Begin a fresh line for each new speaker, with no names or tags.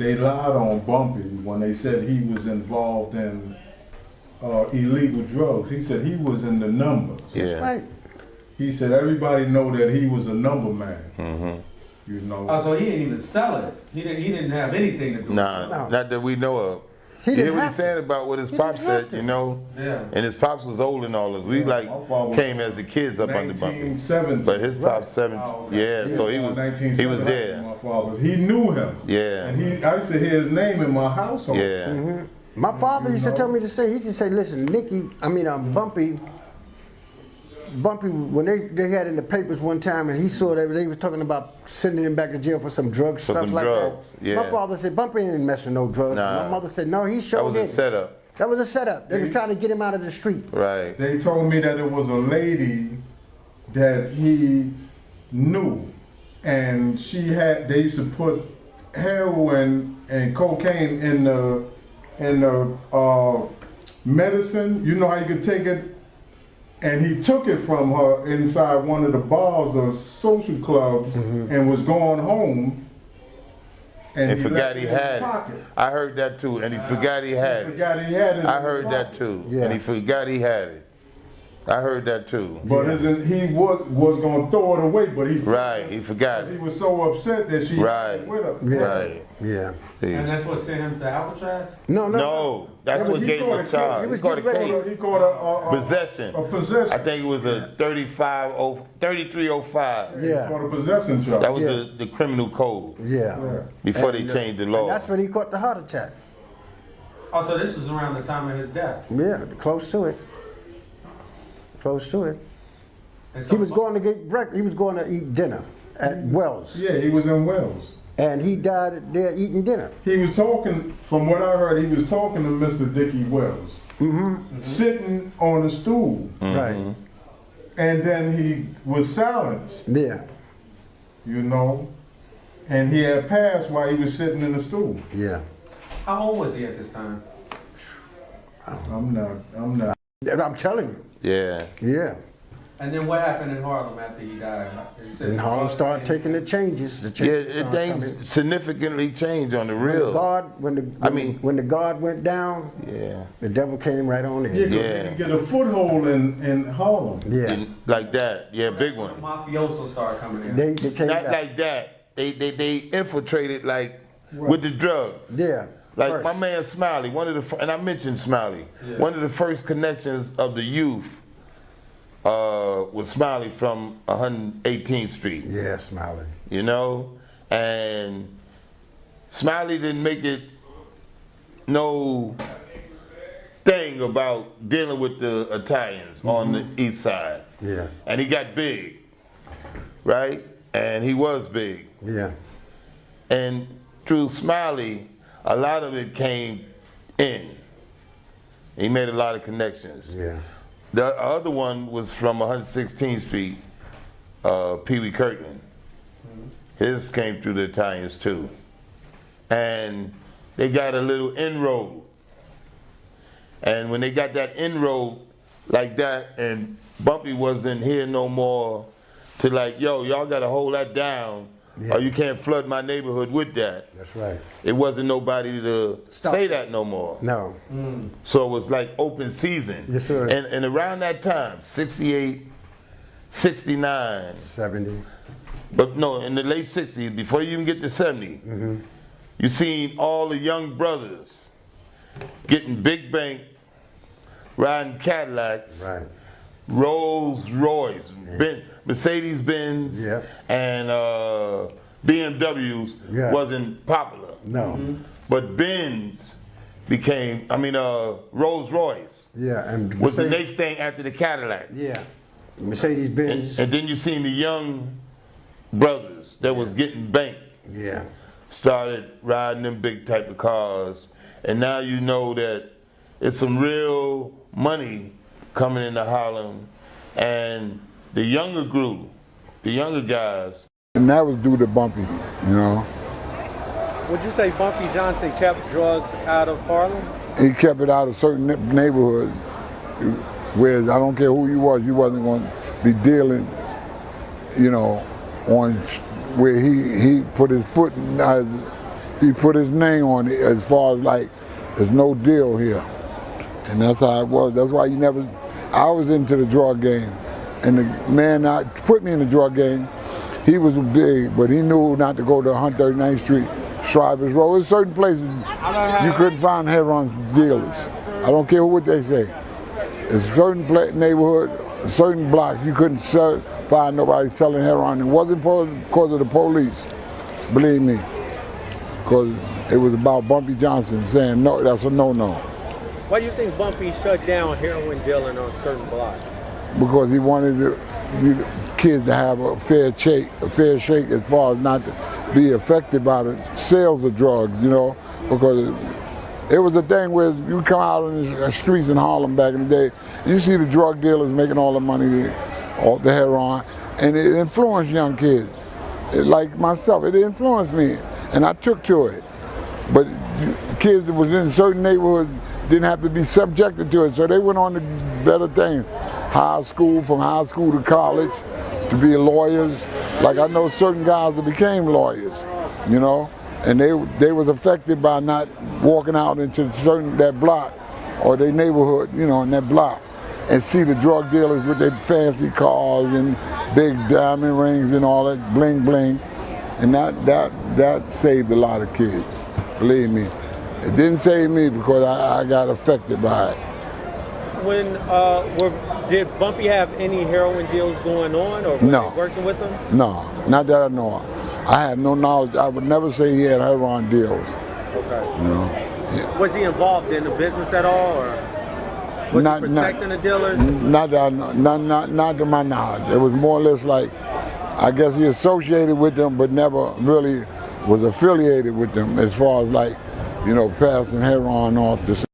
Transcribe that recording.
they lied on Bumpy when they said he was involved in illegal drugs. He said he was in the numbers.
Yeah.
That's right.
He said everybody know that he was a number man.
Mm-hmm.
You know.
Oh, so he didn't even sell it. He didn't have anything to do with it.
Nah, not that we know of.
He
You
didn't
hear what
have
he's
to.
saying about what his
He
pops
didn't have
said,
to.
you know?
Yeah.
And his pops was older than all of us. We
my father
came as the kids up under Bumpy.
1970.
But his pops 70.
Oh, okay.
Yeah, so he was
1970,
there.
My father, he knew him.
Yeah.
And I used to hear his name in my household.
Yeah.
My father used to
know?
tell me to say, he used to say, listen, Bumpy, when they had in the papers one time and he saw that they was talking about sending him back to jail for some drug stuff
some
like
drugs,
that.
yeah.
My father said, Bumpy ain't messing no drugs.
Nah.
My mother said, no, he
That
showed
was a setup.
That was a setup. They was trying to get him out of the street.
Right.
They told me that it was a lady that he knew, and they used to put heroin and cocaine in the medicine. You know how you could take it? And he took it from her inside one of the bars or social clubs and was going home.
And
he
forgot
left
he
it in his
had it.
pocket.
I heard that too. And he forgot he had it.
Forgot he had it.
I
in
heard
his
that
pocket.
too.
Yeah.
And he forgot he had it. I heard that too.
But he was going to throw it away, but he
forgot
he
it.
was so upset that she
Right.
with her.
Yeah.
Right.
Yeah.
And that's what sent him to Alcatraz?
No, that's what
He
gave him
caught
a
a case.
charge.
He was
He caught a
getting ready.
case.
He caught
Possession.
a possession.
I think it was a 3305.
He
Yeah.
caught a possession charge.
That was
Yeah.
the criminal code
Yeah.
before
And,
they changed the law.
And that's when he caught the heart attack.
Oh, so this was around the time of his death.
Yeah, close to it. Close to it.
And so
He was going to get breakfast. He was going to eat dinner at Wells,
Yeah, he was in Wells.
and he died there eating dinner.
He was talking, from what I heard, he was talking to Mr. Dickie Wells, sitting on a stool,
Right.
and then he was silenced,
Yeah.
you know, and he had passed while he was sitting in the stool.
Yeah.
How old was he at this time?
I'm not.
I'm telling you.
Yeah.
Yeah.
And then what happened in Harlem after he died? You said
And Harlem started taking the changes. The
Yeah,
changes
it
started
things
coming.
significantly changed on the
When the
real.
guard, when the guard went down,
Yeah.
the devil came right on
Yeah,
in.
'cause
Yeah.
he could get a foothold in Harlem.
Yeah.
Like that. Yeah, big
When
one.
the mafiosos started coming in.
They came
Not
back.
like that. They infiltrated like with the drugs.
Yeah.
Like
first.
my man Smiley, and I mentioned Smiley,
Yeah.
one of the first connections of the youth was Smiley from 118th Street,
Yeah, Smiley.
you know? And Smiley didn't make it no thing about dealing with the Italians on the east side.
Yeah.
And he got big, right? And he was big.
Yeah.
And through Smiley, a lot of it came in. He made a lot of connections.
Yeah.
The other one was from 116th Street, Pee Wee Kirkland. His came through the Italians too. And they got a little inroad. And when they got that inroad like that, and Bumpy wasn't here no more to like, yo, y'all gotta hold that down,
Yeah.
or you can't flood my neighborhood with that.
That's right.
It wasn't nobody to
Stop.
say that no more.
No.
So it was like open season.
Yes, sir.
And around that time, 68, 69,
70.
but no, in the late 60s, before you even get to 70, you seen all the young brothers getting big bank, riding Cadillacs,
Right.
Rolls Royce, Mercedes Benz,
Yep.
and BMWs
Yeah.
wasn't popular.
No.
But Benz became, Rolls Royce
Yeah. And
was the
Mercedes-
next thing after the Cadillac.
Yeah. Mercedes Benz.
And then you seen the young brothers that was getting banked
Yeah.
started riding them big type of cars. And now you know that it's some real money coming into Harlem. And the younger group, the younger guys,
And that was due to Bumpy, you know.
Would you say Bumpy Johnson kept drugs out of Harlem?
He kept it out of certain neighborhoods, whereas I don't care who you wasn't going to be dealing, you know, on where he put his foot in he put his name on it as far as like, there's no deal here. And that's how it was. That's why I was into the drug game. And the man that put me in the drug game, he was big, but he knew not to go to 139th Street, Shriver's Road. There's certain places you couldn't find heroin dealers. I don't care what they say. There's certain neighborhood, certain blocks, you couldn't find nobody selling heroin. It wasn't because of the police, believe me. Because it was about Bumpy Johnson saying, no, that's a no-no.
Why do you think Bumpy shut down heroin dealing on certain blocks?
Because he wanted the kids to have a fair shake as far as not to be affected by the sales of drugs, you know, because it was a thing where you come out on the streets in Harlem back in the day, you see the drug dealers making all the money off the heroin, and it influenced young kids. Like myself, it influenced me, and I took to it. But kids that was in certain neighborhoods didn't have to be subjected to it, so they went on to better things. From high school to college, to be lawyers. Like I know certain guys that became lawyers, you know, and they was affected by not walking out into that block or their neighborhood, you know, in that block, and see the drug dealers with their fancy cars and big diamond rings and all that bling bling, and that saved a lot of kids. Believe me, it didn't save me because I got affected by it.
Did Bumpy have any heroin deals going on, or were
No.
they working with them?
No, not that I know of. I have no knowledge. I would never say he had heroin deals.
Okay.
You know. Yeah.
Was he involved in the business at all, or was he protecting the dealers?
Not to my knowledge. It was more or less like, I guess he associated with them, but never really was affiliated with them as far as like, you know, passing heroin off to